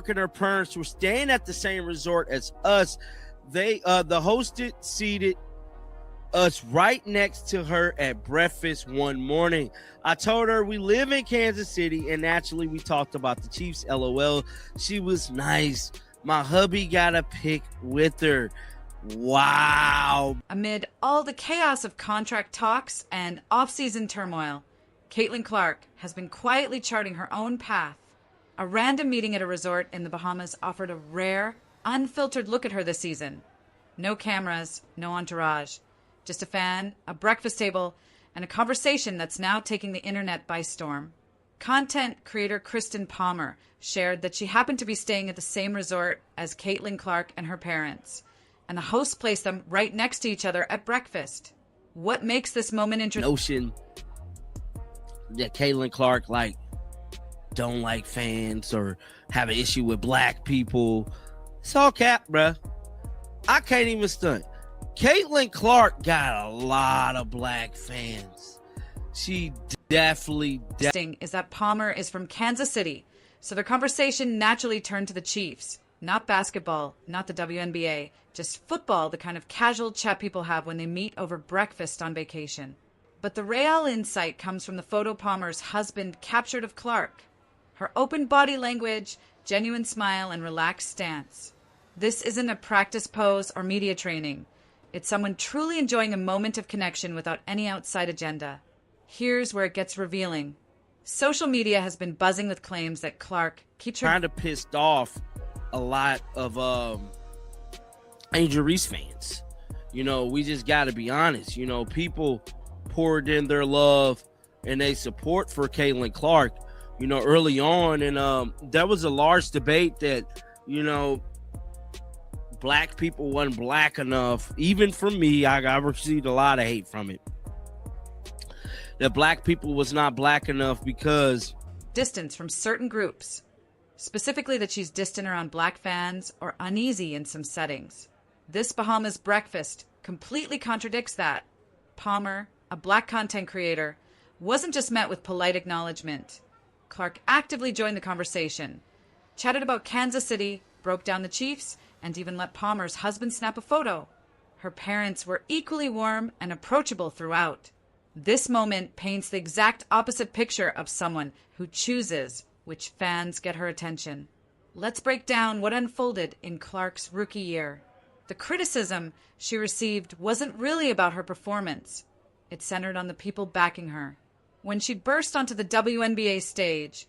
and her parents were staying at the same resort as us. The hosted seated us right next to her at breakfast one morning. I told her we live in Kansas City, and naturally we talked about the Chiefs. LOL. She was nice. My hubby got a pic with her. Wow. Amid all the chaos of contract talks and off-season turmoil, Caitlin Clark has been quietly charting her own path. A random meeting at a resort in the Bahamas offered a rare, unfiltered look at her this season. No cameras, no entourage, just a fan, a breakfast table, and a conversation that's now taking the internet by storm. Content creator Kristen Palmer shared that she happened to be staying at the same resort as Caitlin Clark and her parents, and the host placed them right next to each other at breakfast. What makes this moment interesting? Notion that Caitlin Clark don't like fans or have an issue with black people. It's all cap, bruh. I can't even stunt. Caitlin Clark got a lot of black fans. She definitely is that Palmer is from Kansas City, so their conversation naturally turned to the Chiefs. Not basketball, not the WNBA, just football, the kind of casual chat people have when they meet over breakfast on vacation. But the real insight comes from the photo Palmer's husband captured of Clark. Her open body language, genuine smile, and relaxed stance. This isn't a practice pose or media training. It's someone truly enjoying a moment of connection without any outside agenda. Here's where it gets revealing. Social media has been buzzing with claims that Clark keeps her kind of pissed off a lot of Angel Reese fans. We just got to be honest. People poured in their love and their support for Caitlin Clark, early on. And there was a large debate that, black people wasn't black enough. Even from me, I received a lot of hate from it. That black people was not black enough because distance from certain groups. Specifically that she's distant around black fans or uneasy in some settings. This Bahamas breakfast completely contradicts that. Palmer, a black content creator, wasn't just met with polite acknowledgement. Clark actively joined the conversation, chatted about Kansas City, broke down the Chiefs, and even let Palmer's husband snap a photo. Her parents were equally warm and approachable throughout. This moment paints the exact opposite picture of someone who chooses which fans get her attention. Let's break down what unfolded in Clark's rookie year. The criticism she received wasn't really about her performance. It centered on the people backing her. When she burst onto the WNBA stage,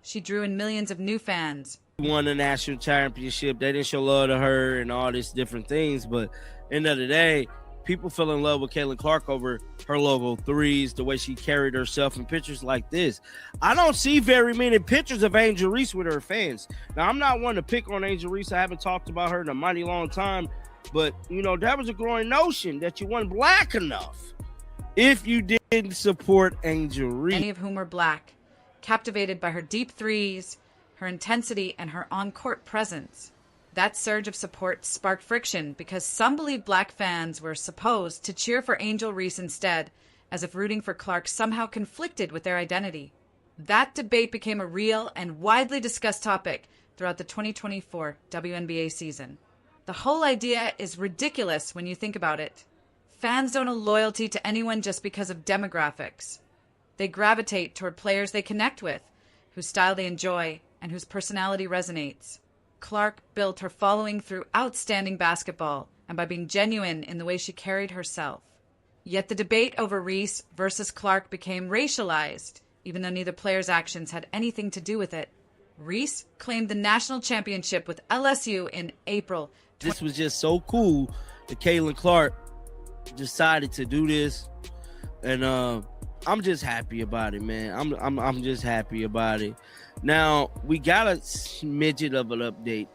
she drew in millions of new fans. Won the national championship. They didn't show love to her and all these different things, but end of the day, people fell in love with Caitlin Clark over her logo threes, the way she carried herself in pictures like this. I don't see very many pictures of Angel Reese with her fans. Now, I'm not one to pick on Angel Reese. I haven't talked about her in a mighty long time, but, that was a growing notion that you weren't black enough if you didn't support Angel Reese. Many of whom were black, captivated by her deep threes, her intensity, and her on-court presence. That surge of support sparked friction because some believed black fans were supposed to cheer for Angel Reese instead, as if rooting for Clark somehow conflicted with their identity. That debate became a real and widely discussed topic throughout the 2024 WNBA season. The whole idea is ridiculous when you think about it. Fans don't owe loyalty to anyone just because of demographics. They gravitate toward players they connect with, whose style they enjoy, and whose personality resonates. Clark built her following through outstanding basketball and by being genuine in the way she carried herself. Yet the debate over Reese versus Clark became racialized, even though neither player's actions had anything to do with it. Reese claimed the national championship with LSU in April. This was just so cool that Caitlin Clark decided to do this, and I'm just happy about it, man. I'm just happy about it. Now, we got a smidget of an update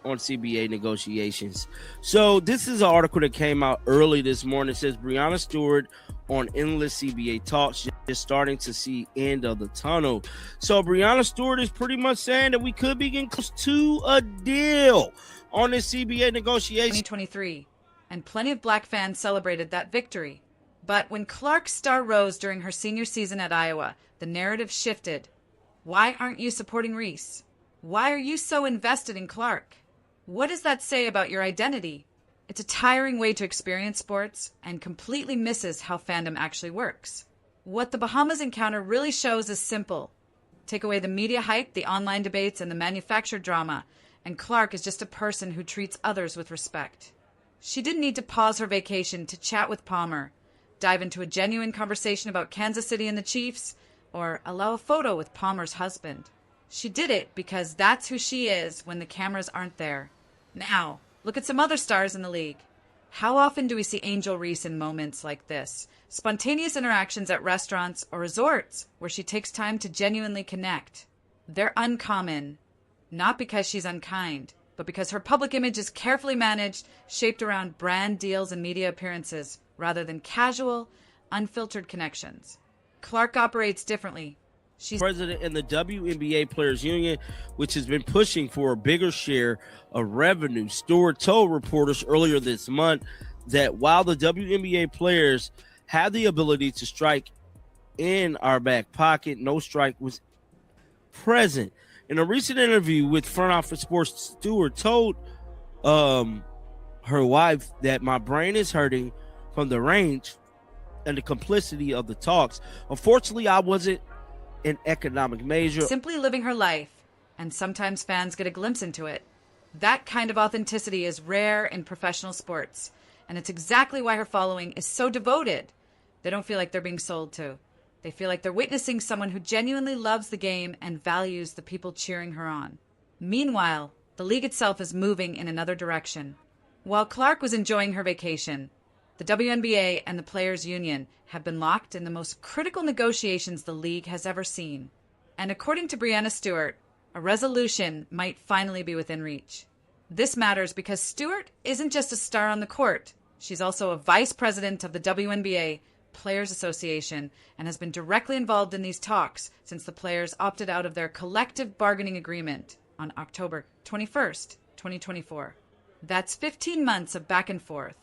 on CBA negotiations. So this is an article that came out early this morning. It says Breanna Stewart on endless CBA talks, just starting to see end of the tunnel. So Breanna Stewart is pretty much saying that we could be getting close to a deal on this CBA negotiation. 2023, and plenty of black fans celebrated that victory. But when Clark's star rose during her senior season at Iowa, the narrative shifted. Why aren't you supporting Reese? Why are you so invested in Clark? What does that say about your identity? It's a tiring way to experience sports and completely misses how fandom actually works. What the Bahamas encounter really shows is simple. Take away the media hype, the online debates, and the manufactured drama, and Clark is just a person who treats others with respect. She didn't need to pause her vacation to chat with Palmer, dive into a genuine conversation about Kansas City and the Chiefs, or allow a photo with Palmer's husband. She did it because that's who she is when the cameras aren't there. Now, look at some other stars in the league. How often do we see Angel Reese in moments like this? Spontaneous interactions at restaurants or resorts where she takes time to genuinely connect. They're uncommon, not because she's unkind, but because her public image is carefully managed, shaped around brand deals and media appearances, rather than casual, unfiltered connections. Clark operates differently. She's president in the WNBA Players Union, which has been pushing for a bigger share of revenue. Stewart told reporters earlier this month that while the WNBA players have the ability to strike in our back pocket, no strike was present. In a recent interview with Front Office Sports, Stewart told her wife that my brain is hurting from the range and the complicity of the talks. Unfortunately, I wasn't an economic major. Simply living her life, and sometimes fans get a glimpse into it. That kind of authenticity is rare in professional sports, and it's exactly why her following is so devoted. They don't feel like they're being sold to. They feel like they're witnessing someone who genuinely loves the game and values the people cheering her on. Meanwhile, the league itself is moving in another direction. While Clark was enjoying her vacation, the WNBA and the Players Union have been locked in the most critical negotiations the league has ever seen. And according to Breanna Stewart, a resolution might finally be within reach. This matters because Stewart isn't just a star on the court. She's also a vice president of the WNBA Players Association and has been directly involved in these talks since the players opted out of their collective bargaining agreement on October 21st, 2024. That's 15 months of back and forth.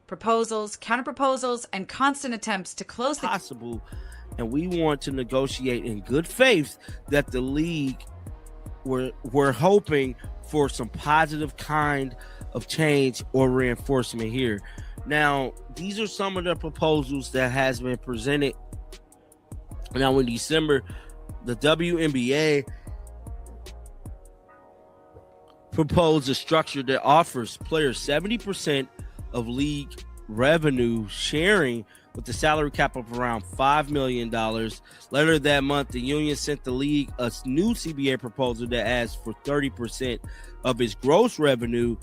Proposals, counterproposals, and constant attempts to close the possible, and we want to negotiate in good faith that the league we're hoping for some positive kind of change or reinforcement here. Now, these are some of the proposals that has been presented. Now, in December, the WNBA proposed a structure that offers players 70% of league revenue sharing with the salary cap of around $5 million. Later that month, the union sent the league a new CBA proposal that asks for 30% of its gross revenue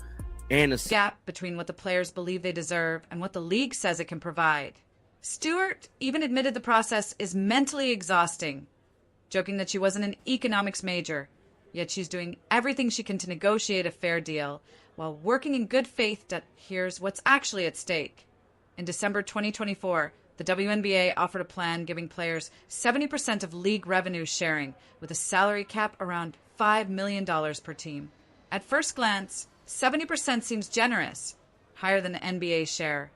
and a gap between what the players believe they deserve and what the league says it can provide. Stewart even admitted the process is mentally exhausting, joking that she wasn't an economics major, yet she's doing everything she can to negotiate a fair deal while working in good faith that here's what's actually at stake. In December 2024, the WNBA offered a plan giving players 70% of league revenue sharing with a salary cap around $5 million per team. At first glance, 70% seems generous, higher than the NBA share.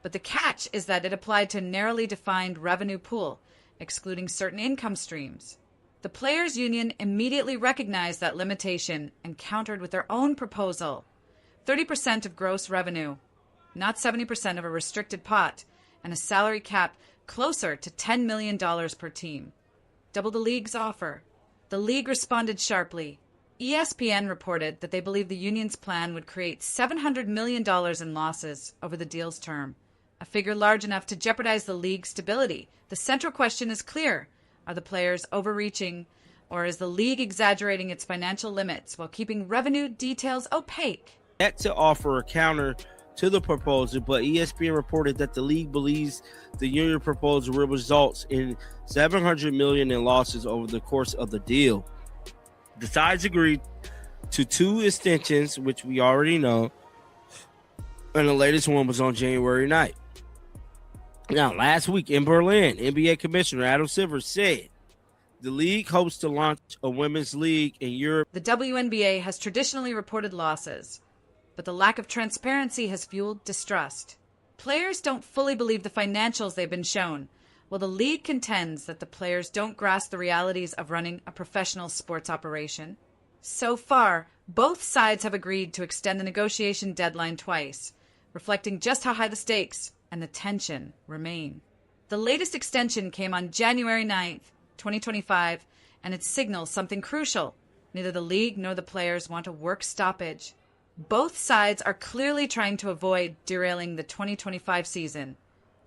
But the catch is that it applied to a narrowly defined revenue pool, excluding certain income streams. The Players Union immediately recognized that limitation and countered with their own proposal. 30% of gross revenue, not 70% of a restricted pot, and a salary cap closer to $10 million per team. Double the league's offer. The league responded sharply. ESPN reported that they believe the union's plan would create $700 million in losses over the deal's term, a figure large enough to jeopardize the league's stability. The central question is clear. Are the players overreaching, or is the league exaggerating its financial limits while keeping revenue details opaque? Yet to offer a counter to the proposal, but ESPN reported that the league believes the union proposal will result in $700 million in losses over the course of the deal. The sides agreed to 2 extensions, which we already know, and the latest one was on January 9th. Now, last week in Berlin, NBA Commissioner Adam Silver said the league hopes to launch a women's league in Europe. The WNBA has traditionally reported losses, but the lack of transparency has fueled distrust. Players don't fully believe the financials they've been shown, while the league contends that the players don't grasp the realities of running a professional sports operation. So far, both sides have agreed to extend the negotiation deadline twice, reflecting just how high the stakes and the tension remain. The latest extension came on January 9th, 2025, and it signals something crucial. Neither the league nor the players want a work stoppage. Both sides are clearly trying to avoid derailing the 2025 season,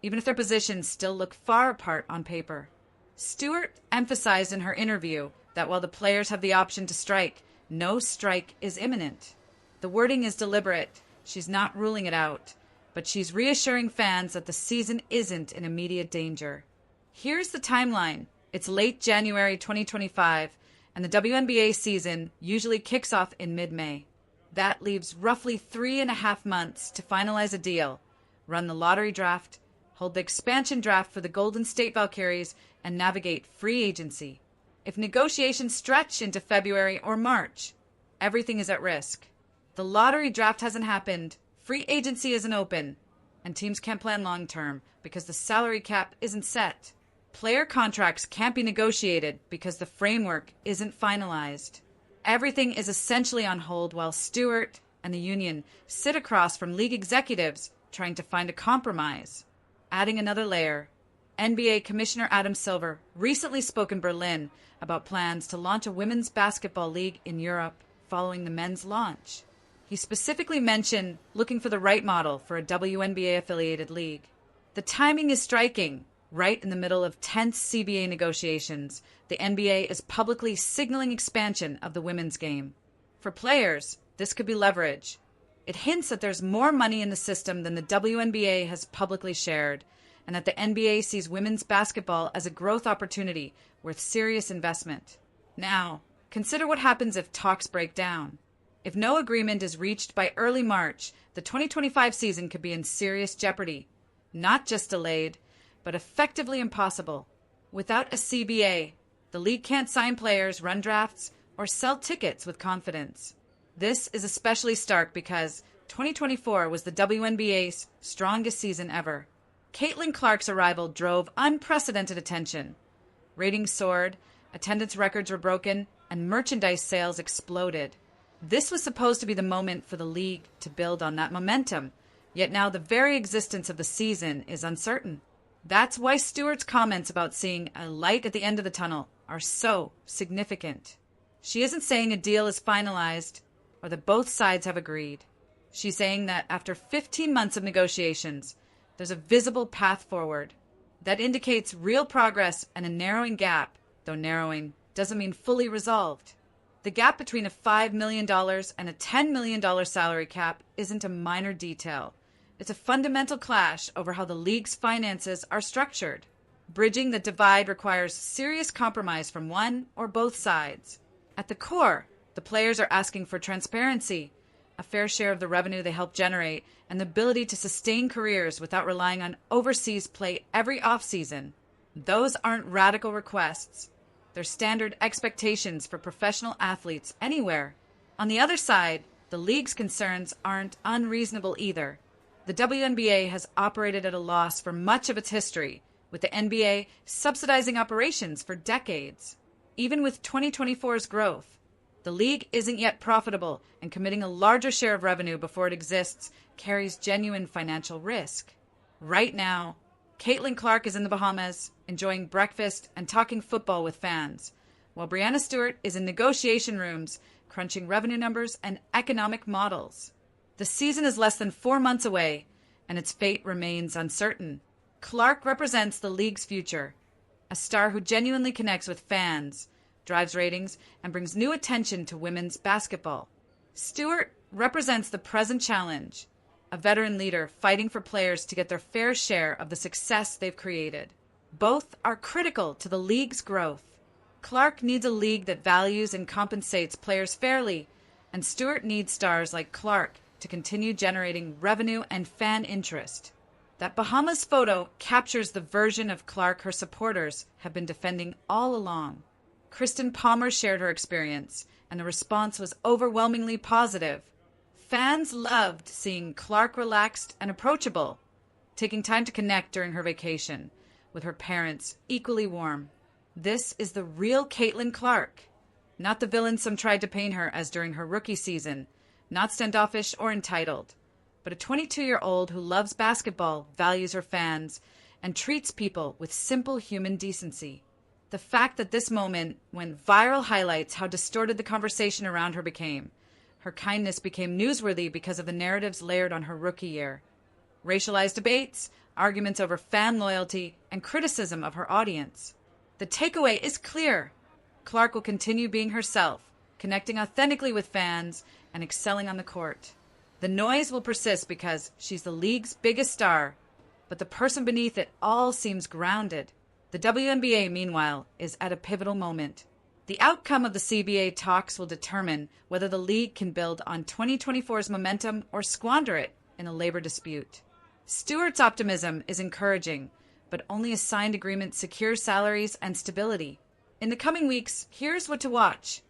even if their positions still look far apart on paper. Stewart emphasized in her interview that while the players have the option to strike, no strike is imminent. The wording is deliberate. She's not ruling it out, but she's reassuring fans that the season isn't in immediate danger. Here's the timeline. It's late January 2025, and the WNBA season usually kicks off in mid-May. That leaves roughly 3.5 months to finalize a deal, run the lottery draft, hold the expansion draft for the Golden State Valkyries, and navigate free agency. If negotiations stretch into February or March, everything is at risk. The lottery draft hasn't happened, free agency isn't open, and teams can't plan long-term because the salary cap isn't set. Player contracts can't be negotiated because the framework isn't finalized. Everything is essentially on hold while Stewart and the union sit across from league executives trying to find a compromise. Adding another layer, NBA Commissioner Adam Silver recently spoke in Berlin about plans to launch a women's basketball league in Europe following the men's launch. He specifically mentioned looking for the right model for a WNBA-affiliated league. The timing is striking. Right in the middle of tense CBA negotiations, the NBA is publicly signaling expansion of the women's game. For players, this could be leverage. It hints that there's more money in the system than the WNBA has publicly shared, and that the NBA sees women's basketball as a growth opportunity worth serious investment. Now, consider what happens if talks break down. If no agreement is reached by early March, the 2025 season could be in serious jeopardy. Not just delayed, but effectively impossible. Without a CBA, the league can't sign players, run drafts, or sell tickets with confidence. This is especially stark because 2024 was the WNBA's strongest season ever. Caitlin Clark's arrival drove unprecedented attention. Ratings soared, attendance records were broken, and merchandise sales exploded. This was supposed to be the moment for the league to build on that momentum, yet now the very existence of the season is uncertain. That's why Stewart's comments about seeing a light at the end of the tunnel are so significant. She isn't saying a deal is finalized or that both sides have agreed. She's saying that after 15 months of negotiations, there's a visible path forward. That indicates real progress and a narrowing gap, though narrowing doesn't mean fully resolved. The gap between a $5 million and a $10 million salary cap isn't a minor detail. It's a fundamental clash over how the league's finances are structured. Bridging the divide requires serious compromise from one or both sides. At the core, the players are asking for transparency, a fair share of the revenue they help generate, and the ability to sustain careers without relying on overseas play every offseason. Those aren't radical requests. They're standard expectations for professional athletes anywhere. On the other side, the league's concerns aren't unreasonable either. The WNBA has operated at a loss for much of its history, with the NBA subsidizing operations for decades. Even with 2024's growth, the league isn't yet profitable, and committing a larger share of revenue before it exists carries genuine financial risk. Right now, Caitlin Clark is in the Bahamas, enjoying breakfast and talking football with fans, while Breanna Stewart is in negotiation rooms, crunching revenue numbers and economic models. The season is less than 4 months away, and its fate remains uncertain. Clark represents the league's future, a star who genuinely connects with fans, drives ratings, and brings new attention to women's basketball. Stewart represents the present challenge, a veteran leader fighting for players to get their fair share of the success they've created. Both are critical to the league's growth. Clark needs a league that values and compensates players fairly, and Stewart needs stars like Clark to continue generating revenue and fan interest. That Bahamas photo captures the version of Clark her supporters have been defending all along. Kristen Palmer shared her experience, and the response was overwhelmingly positive. Fans loved seeing Clark relaxed and approachable, taking time to connect during her vacation, with her parents equally warm. This is the real Caitlin Clark. Not the villain some tried to paint her as during her rookie season, not standoffish or entitled, but a 22-year-old who loves basketball, values her fans, and treats people with simple human decency. The fact that this moment went viral highlights how distorted the conversation around her became. Her kindness became newsworthy because of the narratives layered on her rookie year. Racialized debates, arguments over fan loyalty, and criticism of her audience. The takeaway is clear. Clark will continue being herself, connecting authentically with fans and excelling on the court. The noise will persist because she's the league's biggest star, but the person beneath it all seems grounded. The WNBA, meanwhile, is at a pivotal moment. The outcome of the CBA talks will determine whether the league can build on 2024's momentum or squander it in a labor dispute. Stewart's optimism is encouraging, but only a signed agreement secures salaries and stability. In the coming weeks, here's what to watch.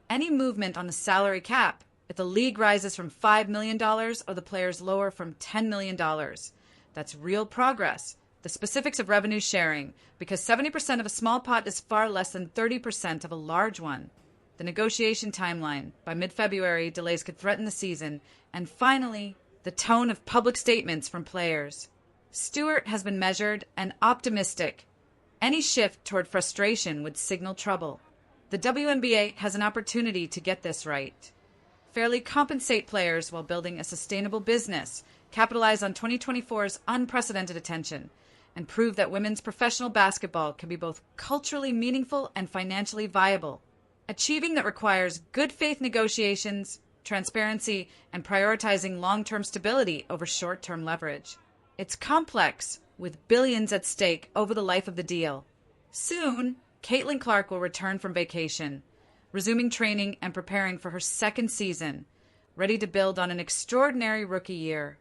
Any movement on the salary cap, if the league rises from $5 million or the players lower from $10 million. That's real progress. The specifics of revenue sharing, because 70% of a small pot is far less than 30% of a large one. The negotiation timeline. By mid-February, delays could threaten the season. And finally, the tone of public statements from players. Stewart has been measured and optimistic. Any shift toward frustration would signal trouble. The WNBA has an opportunity to get this right. Fairly compensate players while building a sustainable business, capitalize on 2024's unprecedented attention, and prove that women's professional basketball can be both culturally meaningful and financially viable. Achieving that requires good faith negotiations, transparency, and prioritizing long-term stability over short-term leverage. It's complex, with billions at stake over the life of the deal. Soon, Caitlin Clark will return from vacation, resuming training and preparing for her second season, ready to build on an extraordinary rookie year.